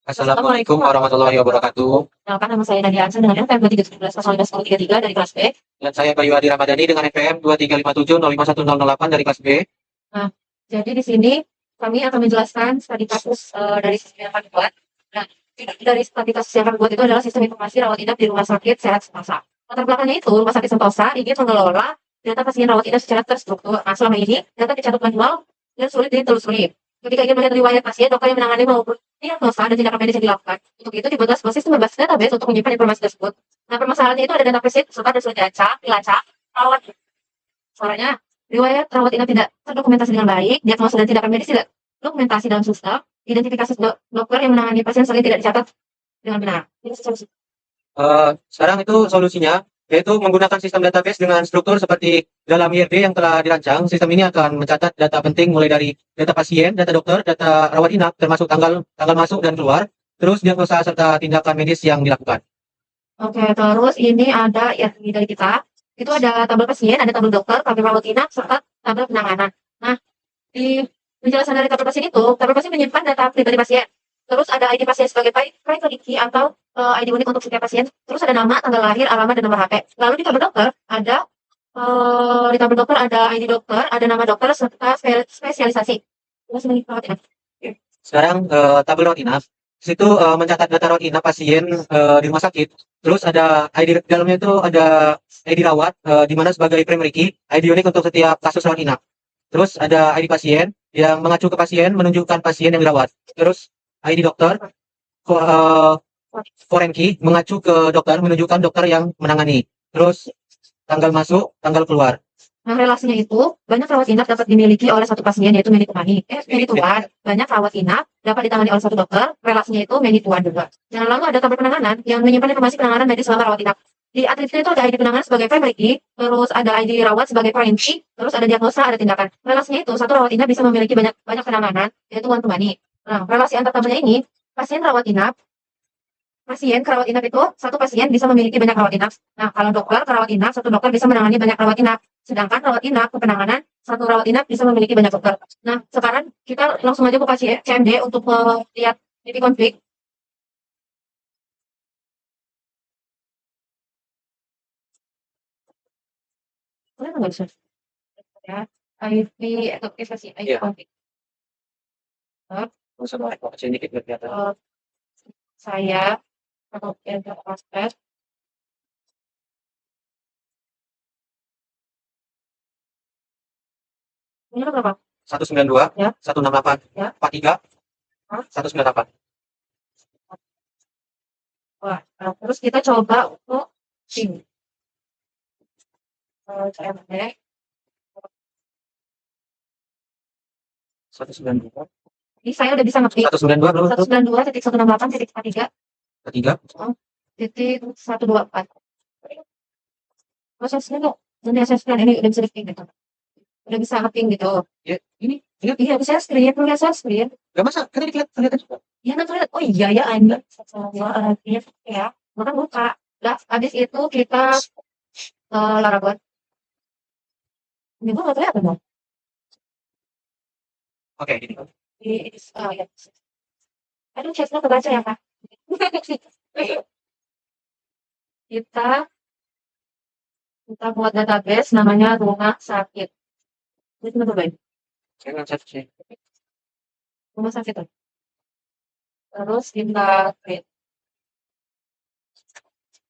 Assalamualaikum warahmatullahi wabarakatuh. Kenalkan nama saya Nadia Ansan dengan NPM 2317051033 dari kelas B. Dan saya Bayu Adi Ramadhani dengan NPM 2357051008 dari kelas B. Nah, jadi di sini kami akan menjelaskan studi kasus dari sistem yang kami buat. Nah, dari studi kasus yang kami buat itu adalah sistem informasi rawat inap di Rumah Sakit Sehat Sentosa. Latar belakangnya itu, Rumah Sakit Sentosa ingin mengelola data pasien rawat inap secara terstruktur. Nah, selama ini data dicatat manual dan sulit ditelusuri. Ketika ingin melihat riwayat pasien, dokter yang menangani maupun diagnosa dan tindakan medis yang dilakukan. Untuk itu dibuatlah sebuah sistem berbasis database untuk menyimpan informasi tersebut. Nah, permasalahannya itu ada data pasien serta dan sulit dilacak, rawat suaranya, riwayat rawat inap tidak terdokumentasi dengan baik, diagnosa dan tindakan medis tidak dokumentasi dalam sistem, identifikasi dokter yang menangani pasien sering tidak dicatat dengan benar. Ini solusi. Sekarang itu solusinya, yaitu menggunakan sistem database dengan struktur seperti dalam IRD yang telah dirancang. Sistem ini akan mencatat data penting mulai dari data pasien, data dokter, data rawat inap, termasuk tanggal masuk dan keluar, terus diagnosa serta tindakan medis yang dilakukan. Oke, terus ini ada ya dari kita. Itu ada tabel pasien, ada tabel dokter, tabel rawat inap, serta tabel penanganan. Nah, di penjelasan dari tabel pasien itu, tabel pasien menyimpan data pribadi pasien. Terus ada ID pasien sebagai private key atau ID unik untuk setiap pasien. Terus ada nama, tanggal lahir, alamat, dan nomor HP. Lalu di tabel dokter ada ID dokter, ada nama dokter serta spesialisasi. Terus ini rawat inap. Sekarang tabel rawat inap, di situ mencatat data rawat inap pasien di rumah sakit. Terus ada ID dalamnya itu ada ID rawat, di mana sebagai primary key, ID unik untuk setiap kasus rawat inap. Terus ada ID pasien yang mengacu ke pasien, menunjukkan pasien yang dirawat. Terus ID dokter, foreign key, mengacu ke dokter, menunjukkan dokter yang menangani. Terus tanggal masuk, tanggal keluar. Nah, relasinya itu, banyak rawat inap dapat dimiliki oleh satu pasien, yaitu many to many. Many to one. Banyak rawat inap dapat ditangani oleh satu dokter, relasinya itu many to one juga. Dan lalu ada tabel penanganan yang menyimpan informasi penanganan medis selama rawat inap. Di atributnya itu ada ID penanganan sebagai primary key, terus ada ID rawat sebagai foreign key, terus ada diagnosa, ada tindakan. Relasinya itu, satu rawat inap bisa memiliki banyak penanganan, yaitu one to many. Nah, relasi antar tabelnya ini, pasien kerawat inap itu, satu pasien bisa memiliki banyak rawat inap. Nah, kalau dokter kerawat inap, satu dokter bisa menangani banyak rawat inap. Sedangkan rawat inap ke penanganan, satu rawat inap bisa memiliki banyak dokter. Nah, sekarang kita langsung aja buka CMD untuk melihat titik konflik. Boleh nggak bisa? Ya, IV aktivasi IV konflik. Saya atau aspek ini berapa? 192, Ya. 168, Ya. 43, 198. Wah, terus kita coba untuk CMD. CMD 192. Ini saya udah bisa ngetik. 192 berapa? 192.168.43. 3. Titik 124. Prosesnya kok nanti assessment ini udah bisa di-ping gitu. Udah bisa nge-ping gitu. Ya, ini Iya, bisa screen, punya screen. Gak masa, kan ini kelihatan juga. Iya, kan kelihatan. Oh iya ya, Anda. Ya, maka buka. Nah, habis itu kita Laragon. Ini gue nggak kelihatan dong. Oke, ini. Ya. Aduh, chatnya kebaca ya, Kak. kita buat database namanya rumah sakit. Ini kenapa baik? Saya nggak chat sih. Rumah sakit tuh. Terus kita create.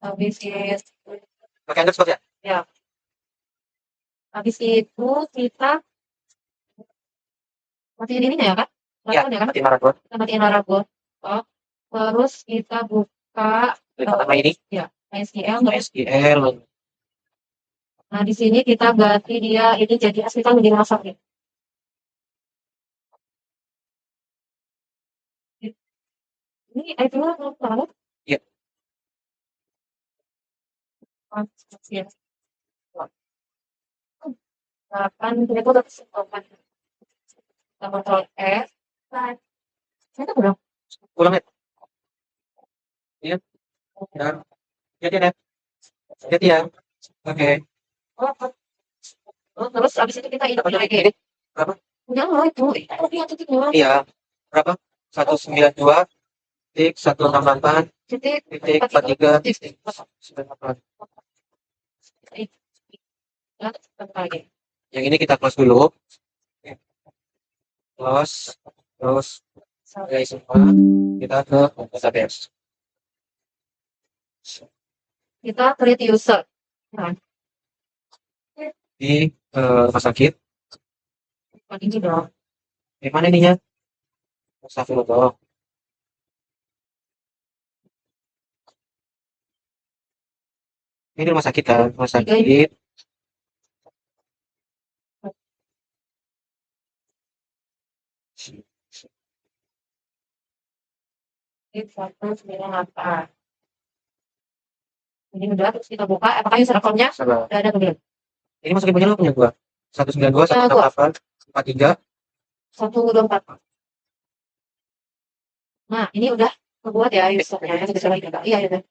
Habis itu Pakai underscore ya? ya. Habis itu kita matiin ininya ya, Kak? Ya, Ya kan? matiin Laragon. Kita matiin Laragon. Oh. Terus kita buka nama ini? Ya, MySQL. MySQL. Nah, di sini kita ganti dia ini jadi hospital di rumah sakit. Ini IP-nya berapa? Iya. Ya. 8 itu udah kesimpulan. Kita kontrol F. Saya tuh belum. Ulang ya? Iya. Dan jadi ya. Jadi ya. Oke. Oh, terus abis itu kita ini lagi. Berapa? Punya lo itu. Lihat titiknya. Iya. Berapa? 192. titik 168 titik titik 43 titik 98. lagi. Yang ini kita close dulu. Close. Terus guys semua kita ke database. Kita create user. Nah, Di rumah sakit. ini dong. Mana ininya? Astagfirullah. Ini rumah sakit kan? Rumah sakit. Ini 198. Ini udah, terus kita buka. Apakah user account-nya Salah. udah ada belum? Ini masuk punya lo punya gua. 192 168 43 124. Nah, ini udah kebuat ya usernya. Yang bisa lagi enggak? Iya, ya.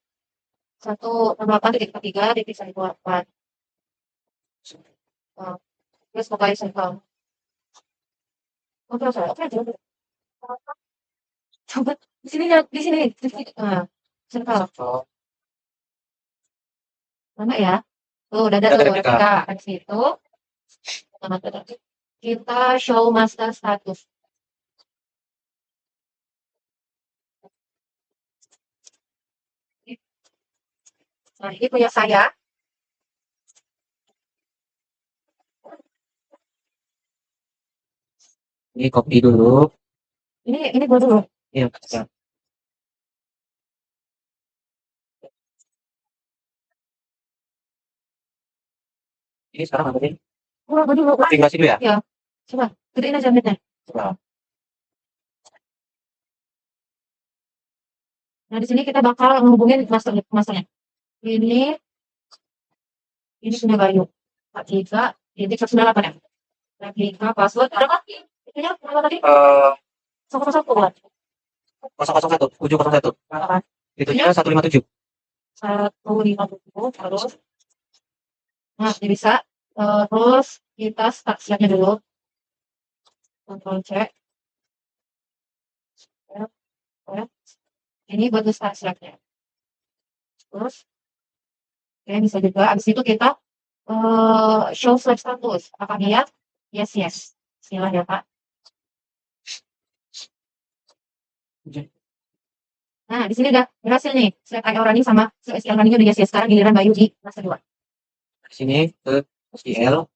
168.43 titik 124. Nah, terus buka user account. Oke, oke, oke. Coba di sini ya, di sini. Nah, user account. Oh, Mana ya? Tuh, udah ada Udah tuh ada replika. Di situ. Kita show master status. Nah, ini punya saya. ini copy dulu. Ini gua dulu. Iya, ya. Ini sekarang apa sih? Gua dulu. Konfigurasi dulu ya? Ya. Coba, gedein aja menitnya. Coba. Nah, di sini kita bakal menghubungin masternya. Ini punya Bayu. 43 titik 198 ya. Replika password. Ada nggak? Itunya berapa tadi? 101 buat. 001 701. Apa? Itunya 157. 157 terus. Nah, ini bisa. Terus kita start siapnya dulu. Ctrl C. Ini buat start siapnya. Terus, oke, bisa juga. Abis itu kita show slide status. Apakah dia? Yes, yes. Bismillah ya, Pak. Nah, di sini udah berhasil nih. Slide IO running sama slide SQL running-nya udah yes, yes. Sekarang giliran Bayu di master 2. Di sini ke SQL.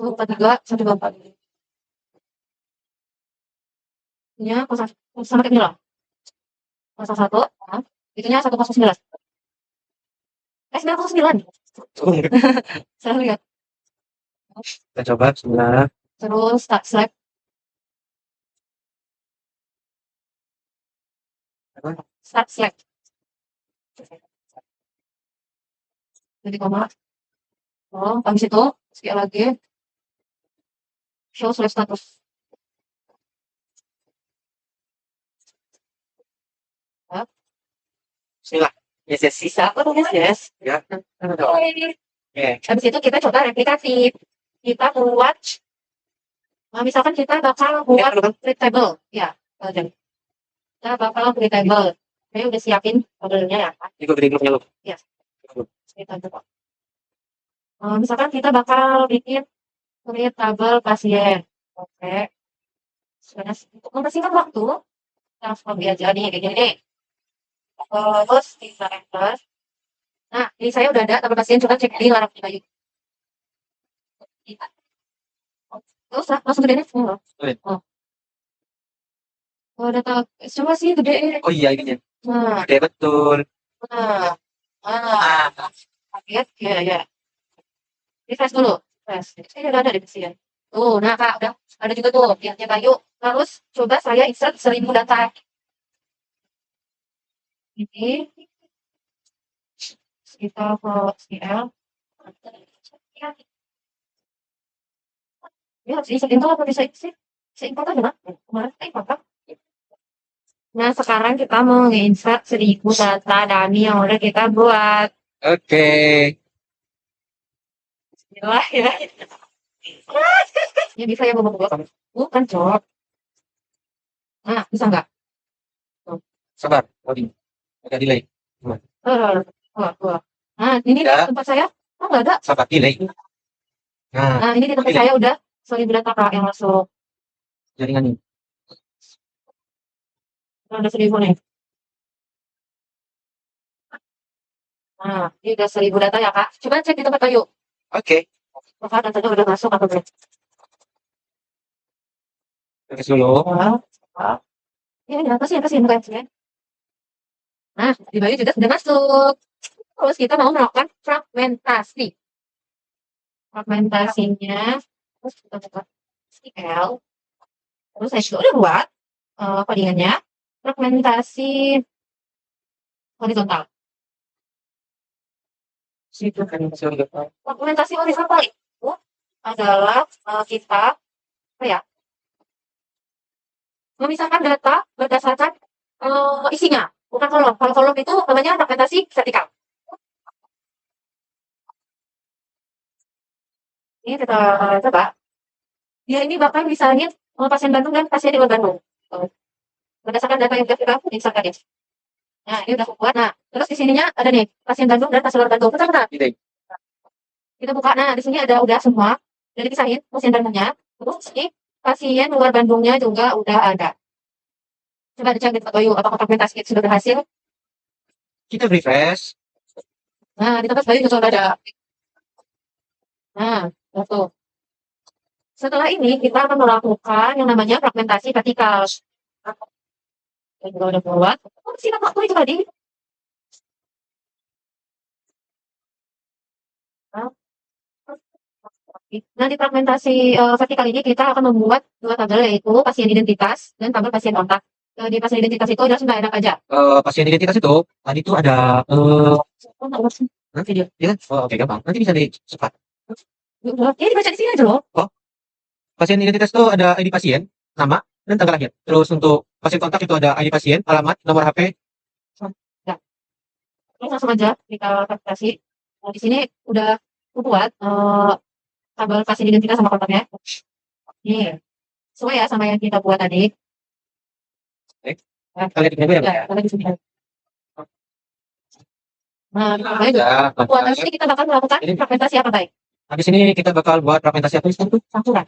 Tuh, 43, 124. Itunya sama kayak gini loh. 01, nah, itunya 109. 909. Salah lihat. Kita coba sebenarnya. Terus start slide. Start slide. Jadi koma. Oh, habis itu sekali lagi. Show slide status. Bismillah. Yes, yes. Bisa apa tuh yes, yes. Ya. Oke. Habis itu kita coba replikatif. Kita buat, nah, misalkan kita bakal buat create table. Ya, jadi kita bakal create table. Saya udah siapin tabelnya ya. Ini gue gede grupnya lo. Yes. Kita coba. Misalkan kita bakal bikin create table pasien. Oke. Untuk mempersingkat waktu, kita langsung ambil aja nih kayak gini nih. Terus kita enter. Nah, ini saya udah ada tabel pasien, coba cek di layar Bayu. Terus langsung gede nih semua. Oh. Oh, data coba sih gede. Oh iya ininya. Nah, Gede betul. nah, lihat ya ya. Refresh dulu. Refresh. Ini udah ada di pasien. Tuh, nah Kak, udah ada juga tuh lihatnya Bayu. Terus coba saya insert 1000 data. Ini kita ke SQL. Ya, harus insert info apa bisa sih? Bisa import aja lah. Kemarin import kan? Nah, sekarang kita mau nge-insert 1000 data dummy yang udah kita buat. Oke. Bismillah ya. Ya bisa ya bapak bapak. Bukan cok. Nah bisa nggak? Sabar, loading. Agak delay. Nah ini di Ya, tempat saya. Oh nggak ada. sabar delay. Nah, Nah ini di tempat delay saya udah 1.000 data yang masuk. jaringan ini. Udah 1.000 nih. Nah ini udah 1.000 data ya kak. Coba cek di tempat Bayu. Oke, Apakah datanya udah masuk atau belum? terus dulu. Wah. Ya udah kasihan bukan sih. Nah di Bayu juga sudah masuk. Terus kita mau melakukan fragmentasi. Fragmentasinya. Terus kita buka SQL. Terus saya juga udah buat codingannya. Fragmentasi horizontal. Situ kan sorry. Fragmentasi horizontal itu adalah kita apa ya, memisahkan data berdasarkan isinya, bukan kolom. Kalau kolom itu namanya fragmentasi vertikal. Ini kita coba. Dia ini bakal misalnya pasien Bandung dan pasien di luar Bandung. Berdasarkan data yang kita misalkan ya. Nah, ini udah buat. Nah, terus di sininya ada nih pasien Bandung dan pasien luar Bandung. Betul. Delay. Kita buka. Nah, di sini ada udah semua. Jadi pisahin pasien Bandungnya. Terus ini pasien luar Bandungnya juga udah ada. Coba dicek di tempat Bayu apakah fragmentasi itu sudah berhasil. Kita refresh. Nah, di tempat Bayu juga sudah ada. Nah, tuh. Setelah ini kita akan melakukan yang namanya fragmentasi vertikal. Kita juga udah buat. Oh, singkat waktu itu tadi. Nah, di fragmentasi vertikal ini kita akan membuat dua tabel, yaitu pasien identitas dan tabel pasien kontak. Di pasien identitas itu ada sudah ada aja. Pasien identitas itu tadi itu ada nanti dia, ya kan? Oh, oke gampang. Nanti bisa dicepat. Ya dibaca di sini aja loh. Oh, pasien identitas itu ada ID pasien, nama dan tanggal lahir. Terus untuk pasien kontak itu ada ID pasien, alamat, nomor HP. Ya. Terus langsung aja kita fragmentasi. Nah, di sini udah buat tabel pasien identitas sama kontaknya. Ini sesuai ya sama yang kita buat tadi. Kita lihat di sini Ya, kita di sini. Nah, baik. ya. Buat di sini kita bakal melakukan fragmentasi apa baik? Habis ini kita bakal buat fragmentasi apa itu? Campuran.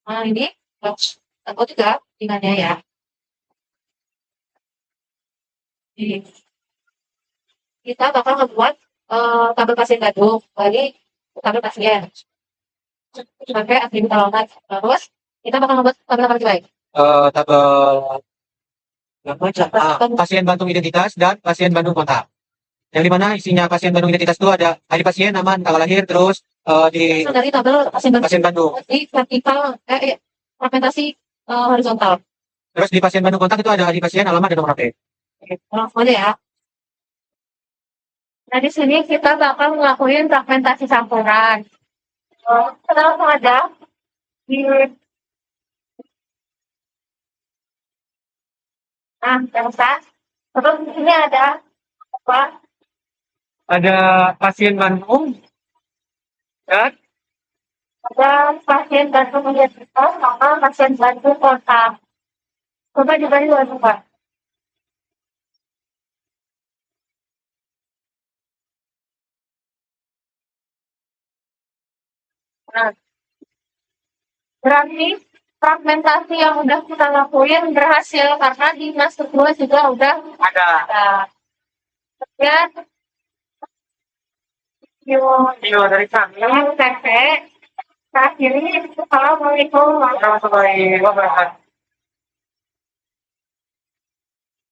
Nah, ini aku juga tinggalnya ya. Jadi, kita bakal membuat tabel pasien Bandung dari tabel pasien sampai atribut alamat. Terus kita bakal membuat tabel apa lagi baik? Tabel pasien Bandung identitas dan pasien Bandung kontak. Yang dimana isinya pasien Bandung identitas itu ada ID pasien, nama, tanggal lahir, terus di Dari tabel pasien Bandung. di vertikal fragmentasi horizontal. Terus di pasien Bandung kontak itu ada ID pasien, alamat, dan nomor HP. Langsung aja ya. Nah, di sini kita bakal ngelakuin fragmentasi campuran. Kita langsung aja di data. Terus di sini ada apa? Ada pasien Bandung dan Ada pasien Bandung identitas sama pasien Bandung kontak. Coba dibagi dua tempat. Nah, berarti fragmentasi yang udah kita lakuin berhasil karena di master 2 juga udah ada kemudian video dari kami. TP. Nah, ini assalamualaikum warahmatullahi Warahmatullahi wabarakatuh.